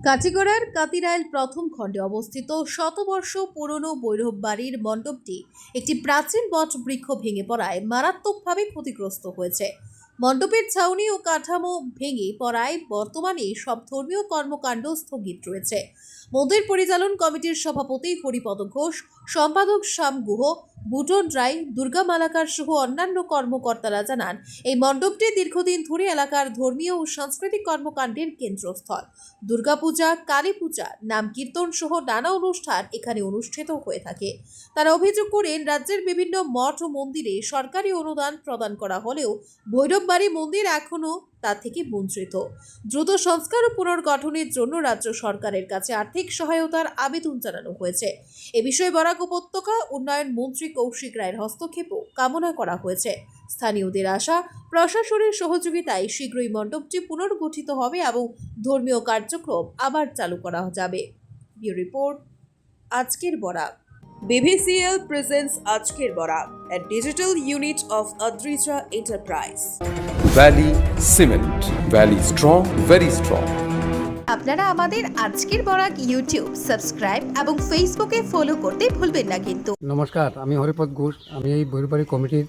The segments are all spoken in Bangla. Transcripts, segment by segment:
কাটিগড়ার কাতিরাইল প্রথম খণ্ডে অবস্থিত শতবর্ষ পুরনো বৈরব বাড়ির মণ্ডপটি একটি প্রাচীন বট বৃক্ষ ভেঙে পড়ায় মারাত্মকভাবে ক্ষতিগ্রস্ত হয়েছে। মণ্ডপের ছাউনি ও কাঠামো ভেঙে পড়ায় বর্তমানে সব ধর্মীয় কর্মকাণ্ড স্থগিত রয়েছে। মন্দির পরিচালন কমিটির সভাপতি হরিপদ ঘোষ, সম্পাদক শ্যাম গুহ, বুটন রায়, দুর্গা মালাকার সহ অন্যান্য কর্মকর্তারা জানান, এই মণ্ডপটি দীর্ঘদিন ধরে এলাকার ধর্মীয় ও সাংস্কৃতিক কর্মকাণ্ডের কেন্দ্রস্থল। দুর্গাপূজা, কালী পূজা, নাম কীর্তন সহ নানা অনুষ্ঠান এখানে অনুষ্ঠিত হয়ে থাকে। তারা অভিযোগ করেন, রাজ্যের বিভিন্ন মঠ ও মন্দিরে সরকারি অনুদান প্রদান করা হলেও ভৈরববাড়ি মন্দির এখনও তা থেকে বঞ্চিত। দ্রুত সংস্কার ও পুনর্গঠনের জন্য রাজ্য সরকারের কাছে আর্থিক সহায়তার আবেদন জানানো হয়েছে। এ বিষয়ে বরাক উপত্যকা উন্নয়ন মন্ত্রী কৌশিক রায়ের হস্তক্ষেপও কামনা করা হয়েছে। স্থানীয়দের আশা, প্রশাসনের সহযোগিতায় শীঘ্রই মণ্ডপটি পুনর্গঠিত হবে এবং ধর্মীয় কার্যক্রম আবার চালু করা যাবে। ব্যুরো রিপোর্ট, আজকের বরাক। BVCL presents আজকের Barak, a digital unit of Adrija Enterprise. Valley Cement. Valley strong, very strong. আপনারা আমাদের আজকের বরাক ইউটিউব সাবস্ক্রাইব এবং ফেসবুকে ফলো করতে ভুলবেন না কিন্তু। নমস্কার, আমি হরিপদ ঘোষ। আমি এই ভৈরববাড়ি কমিটির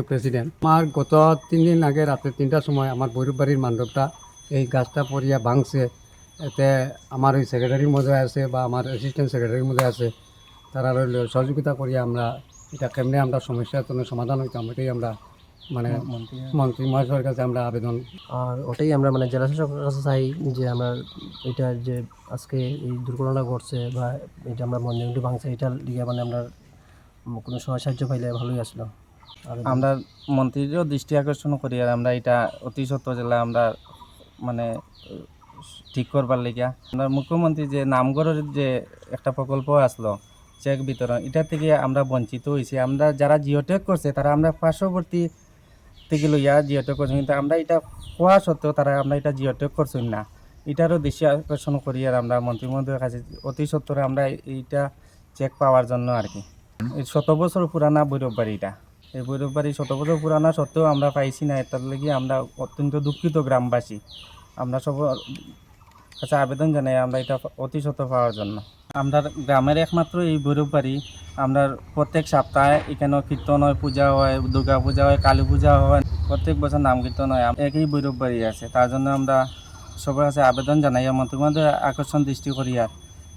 প্রেসিডেন্ট। আমার গত 3 দিন আগে রাতে 3টার সময় আমার ভৈরববাড়ির মণ্ডপটা এই গাছটা পড়িয়া ভাঙছে। এতে আমার ওই সেক্রেটারির মধ্যে আছে বা আমার অ্যাসিস্ট্যান্ট সেক্রেটারির মধ্যে আছে, তারা সহযোগিতা করিয়া আমরা এটা কেমনে আমরা সমস্যার জন্য সমাধান হইতাম এটাই আমরা মানে মন্ত্রী মহাশয়ের কাছে আমরা আবেদন, আর ওটাই আমরা মানে জেলা শাসকের কাছে চাই যে আমরা এটা যে আজকে এই দুর্ঘটনা ঘটছে বা এটা আমরা মন্দিরটি ভাঙছে এটার দিকে মানে আমরা কোনো সাহায্য পাইলে ভালোই আসলো। আর আমরা মন্ত্রীরও দৃষ্টি আকর্ষণ করি আর আমরা এটা অতি সত্ত্ব জেলা আমরা মানে ঠিক করবার লেগিয়া আমরা মুখ্যমন্ত্রী যে নামগড়ের যে একটা প্রকল্প আসলো চেক বিতরণ, এটা থেকে আমরা বঞ্চিত হয়েছি। আমরা যারা জিওটেক করছে তারা আমরা পার্শ্ববর্তী থেকে লইয়া জিওটেক করছি, কিন্তু আমরা এটা হওয়া সত্ত্বেও তারা আমরা এটা জিওটেক করছি না। এটারও দৃষ্টি আকর্ষণ করি আর আমরা মন্ত্রী মহোদয়ের কাছে অতি সত্ত্বরে আমরা এইটা চেক পাওয়ার জন্য আর কি। এই 100 বছর পুরানা ভৈরব বাড়িটা, এই ভৈরব বাড়ি 100 বছর পুরানা সত্ত্বেও আমরা পাইছি না। এটার লেগে আমরা অত্যন্ত দুঃখিত গ্রামবাসী। আমরা সব কাছে আবেদন জানাই আমরা এটা অতি সত্ত্ব পাওয়ার জন্য। আমরা গ্রামের একমাত্র এই ভৈরব বাড়ি, আমরা প্রত্যেক সপ্তাহে এখানে কীর্তন হয়, পূজা হয়, দুর্গা পূজা হয়, কালী পূজা হয়, প্রত্যেক বছর নাম কীর্তন হয়। একই ভৈরব বাড়ি আছে, তার জন্য আমরা সবার কাছে আবেদন জানাই মন্ত্রীর মধ্যে আকর্ষণ দৃষ্টি করি আর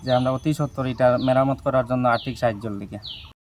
যে আমরা অতি সত্ত্বর এটা মেরামত করার জন্য আর্থিক সাহায্যের লিগে।